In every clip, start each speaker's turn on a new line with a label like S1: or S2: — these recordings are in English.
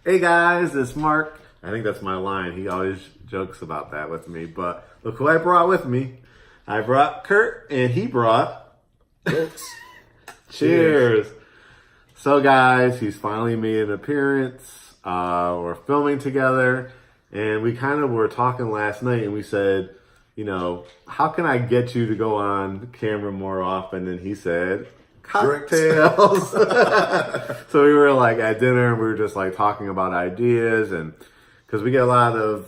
S1: Hey guys, it's Mark. I think that's my line. He always jokes about that with me. But look who I brought with me. I brought Curt, and he brought.
S2: Thanks.
S1: Cheers. So guys, he's finally made an appearance. We're filming together, and we kind of were talking last night, and we said, how can I get you to go on camera more often? And he said, cocktails. So we were like at dinner and we were just like talking about ideas, and because we get a lot of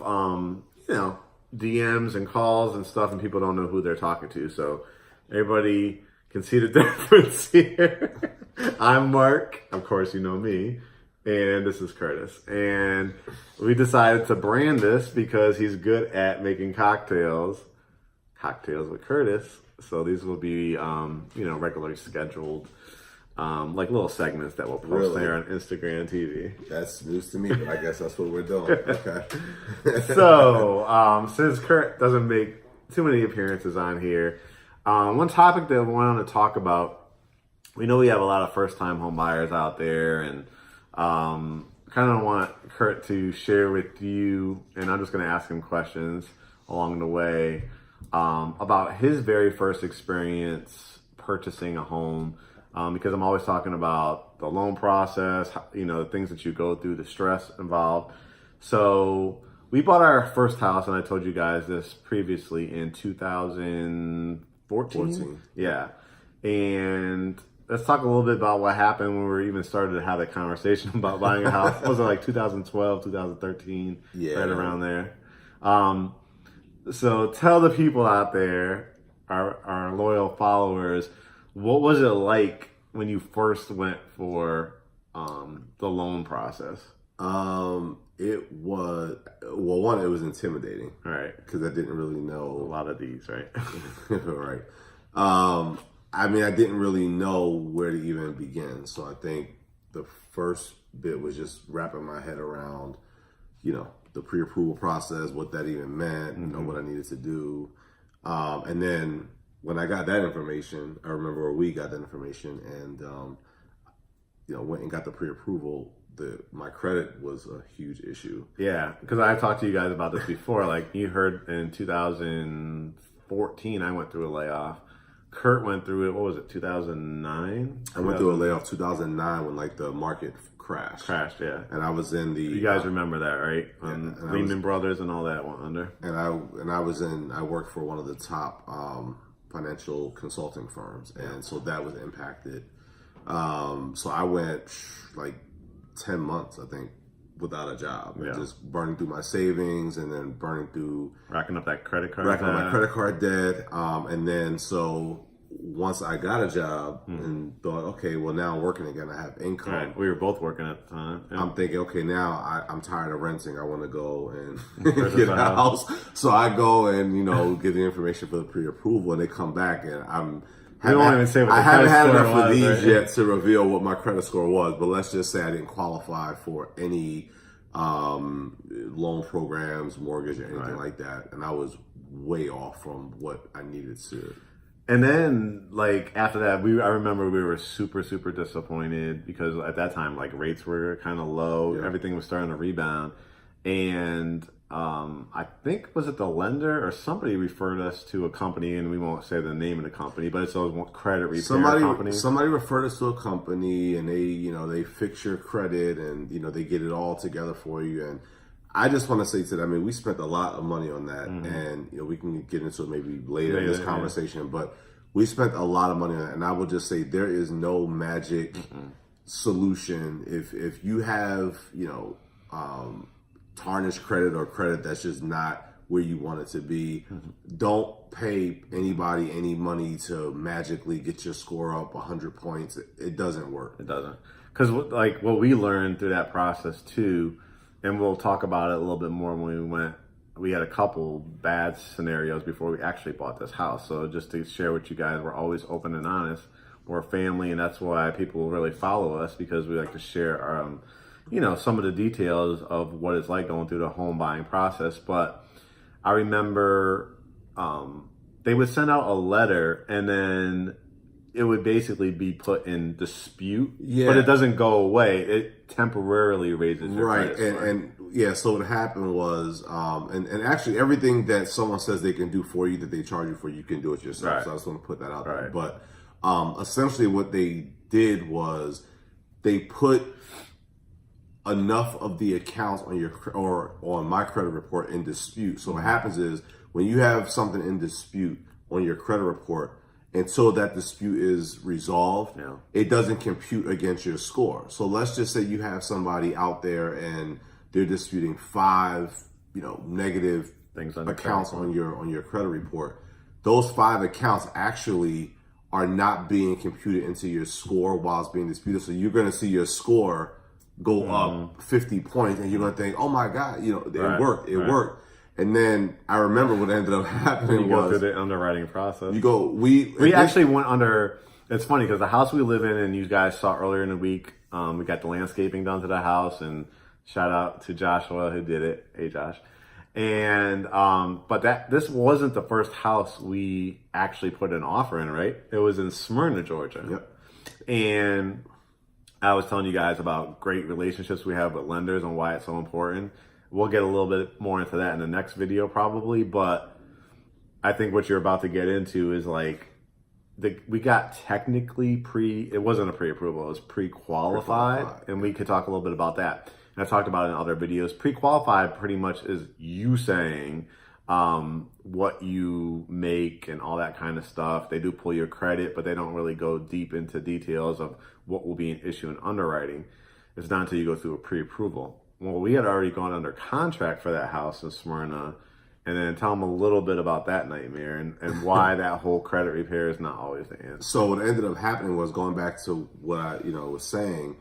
S1: DMs and calls and stuff, and people don't know who they're talking to, so everybody can see the difference here. I'm Mark, of course you know me, and this is Curtis, and we decided to brand this because he's good at making cocktails with Curtis. So these will be, regularly scheduled, like little segments that we'll post there on Instagram and TV.
S2: That's news to me, but I guess that's what we're doing. Okay.
S1: So, since Curt doesn't make too many appearances on here, one topic that we wanted to talk about, we know we have a lot of first-time home buyers out there, and kind of want Curt to share with you, and I'm just going to ask him questions along the way, about his very first experience purchasing a home, because I'm always talking about the loan process, the things that you go through, the stress involved. So we bought our first house, and I told you guys this previously, in 2014. Yeah. And let's talk a little bit about what happened when we even started to have that conversation about buying a house. Was it like 2012, 2013?
S2: Yeah.
S1: Right around there. So tell the people out there, our loyal followers, what was it like when you first went for the loan process?
S2: It was, one, it was intimidating.
S1: Right.
S2: Because I didn't really know.
S1: A lot of these, right?
S2: Right. I didn't really know where to even begin. So I think the first bit was just wrapping my head around, the pre-approval process, what that even meant, what I needed to do. And then when I got that information, I remember where we got that information, and, went and got the pre-approval. My credit was a huge issue.
S1: Yeah, because I talked to you guys about this before. Like you heard, in 2014, I went through a layoff. Curt went through it, what was it, 2009?
S2: I went through a layoff 2009 when the market crashed.
S1: Yeah.
S2: And I was in the...
S1: You guys remember that, right? Lehman Brothers and all that went under.
S2: And I worked for one of the top financial consulting firms. And so that was impacted. So I went 10 months, I think, without a job. Yeah. Just burning through my savings, and then
S1: racking up that credit card
S2: racking up my credit card debt. And then so once I got a job and thought, okay, well, now I'm working again, I have income.
S1: Right. We were both working at the time. Yeah.
S2: I'm thinking, okay, now I'm tired of renting. I want to go and get a house. So I go and, get the information for the pre-approval, and they come back, and I haven't had enough of these yet to reveal what my credit score was, but let's just say I didn't qualify for any loan programs, mortgage, or anything like that, and I was way off from what I needed to.
S1: And then, after that, I remember we were super, super disappointed because at that time, rates were kind of low. Yeah. Everything was starting to rebound. And I think, was it the lender or somebody referred us to a company, and we won't say the name of the company, but it's a credit repair company.
S2: Somebody referred us to a company, and they fix your credit, and, they get it all together for you. And I just want to say to them, we spent a lot of money on that, and we can get into it maybe later in this conversation, but we spent a lot of money on it, and I will just say there is no magic solution. If you have, tarnished credit or credit that's just not where you want it to be, don't pay anybody any money to magically get your score up 100 points. It doesn't work.
S1: It doesn't. Because what we learned through that process too, and we'll talk about it a little bit more when we had a couple bad scenarios before we actually bought this house. So just to share with you guys, we're always open and honest. We're a family, and that's why people really follow us, because we like to share our, some of the details of what it's like going through the home buying process. But I remember they would send out a letter, and then it would basically be put in dispute,
S2: Yeah.
S1: but it doesn't go away. It temporarily raises your
S2: Right,
S1: credit score.
S2: and yeah, so what happened was, and actually everything that someone says they can do for you that they charge you for, you can do it yourself.
S1: Right.
S2: So I just want to put that out there.
S1: Right.
S2: But essentially, what they did was they put enough of the accounts on your or on my credit report in dispute. So what happens is when you have something in dispute on your credit report, until that dispute is resolved, it doesn't compute against your score. So let's just say you have somebody out there and they're disputing 5, negative
S1: Things on
S2: accounts on your credit report. Those 5 accounts actually are not being computed into your score while it's being disputed. So you're going to see your score go up 50 points, and you're going to think, "Oh my God, it worked, it worked." And then I remember what ended up happening
S1: go
S2: was
S1: through the underwriting process.
S2: We
S1: actually went under. It's funny because the house we live in, and you guys saw earlier in the week, we got the landscaping done to the house, and shout out to Joshua who did it. Hey Josh. And but this wasn't the first house we actually put an offer in, right? It was in Smyrna, Georgia.
S2: Yep.
S1: And I was telling you guys about great relationships we have with lenders and why it's so important. We'll get a little bit more into that in the next video probably, but I think what you're about to get into is like, we got technically it wasn't a pre-approval, it was pre-qualified, and we could talk a little bit about that. And I talked about it in other videos. Pre-qualified pretty much is you saying what you make and all that kind of stuff. They do pull your credit, but they don't really go deep into details of what will be an issue in underwriting. It's not until you go through a pre-approval. Well, we had already gone under contract for that house in Smyrna, and then tell them a little bit about that nightmare and why that whole credit repair is not always the answer.
S2: So what ended up happening was, going back to what I was saying,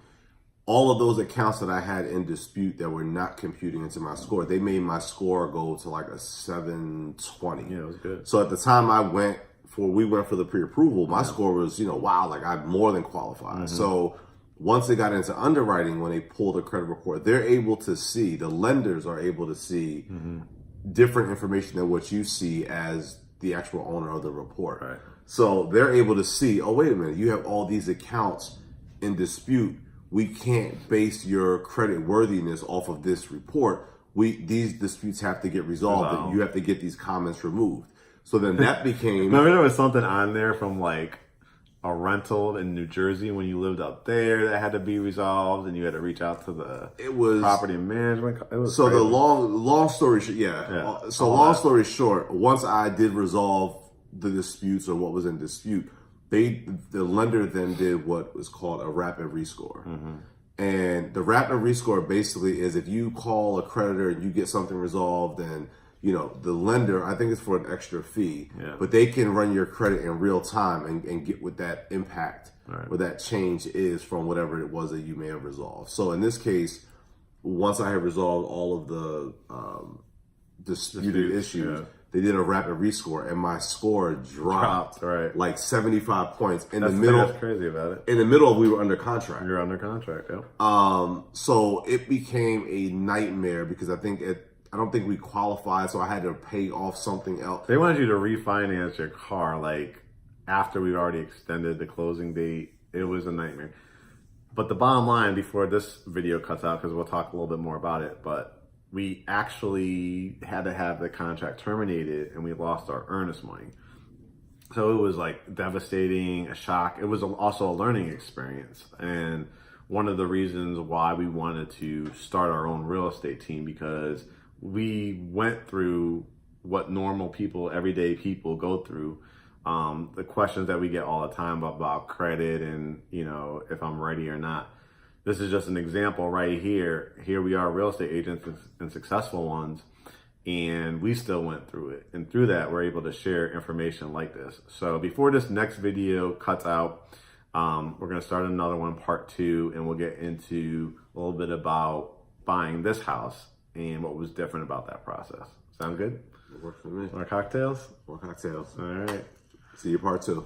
S2: all of those accounts that I had in dispute that were not computing into my score, they made my score go to like a 720.
S1: Yeah, it was good.
S2: So at the time we went for the pre-approval, my score was, wow, like I'm more than qualified. So once they got into underwriting, when they pull the credit report, they're able to see, the lenders are able to see different information than what you see as the actual owner of the report.
S1: Right.
S2: So they're able to see, oh, wait a minute, you have all these accounts in dispute. We can't base your credit worthiness off of this report. These disputes have to get resolved, and you have to get these comments removed. So then that became...
S1: Remember there was something on there from like a rental in New Jersey when you lived up there that had to be resolved, and you had to reach out to the property management. It was
S2: so
S1: crazy.
S2: The long story short, So long story short, once I did resolve the disputes or what was in dispute, the lender then did what was called a rapid rescore. And the rapid rescore basically is if you call a creditor and you get something resolved, and the lender, I think it's for an extra fee, but they can run your credit in real time and get what that impact or that change is from whatever it was that you may have resolved. So in this case, once I had resolved all of the disputed issues, they did a rapid rescore, and my score dropped like 75 points in the middle.
S1: That's crazy about it.
S2: In the middle, we were under contract.
S1: You're under contract, yeah.
S2: So it became a nightmare because I don't think we qualified, so I had to pay off something else.
S1: They wanted you to refinance your car like after we'd already extended the closing date. It was a nightmare. But the bottom line, before this video cuts out, because we'll talk a little bit more about it, but we actually had to have the contract terminated, and we lost our earnest money. So it was like devastating, a shock. It was also a learning experience. And one of the reasons why we wanted to start our own real estate team, because we went through what normal people, everyday people go through. The questions that we get all the time about credit and, if I'm ready or not. This is just an example right here. Here we are, real estate agents and successful ones, and we still went through it. And through that, we're able to share information like this. So before this next video cuts out, we're going to start another one, part 2, and we'll get into a little bit about buying this house and what was different about that process. Sound good?
S2: It worked for me.
S1: More cocktails?
S2: More cocktails.
S1: All right.
S2: See you part 2.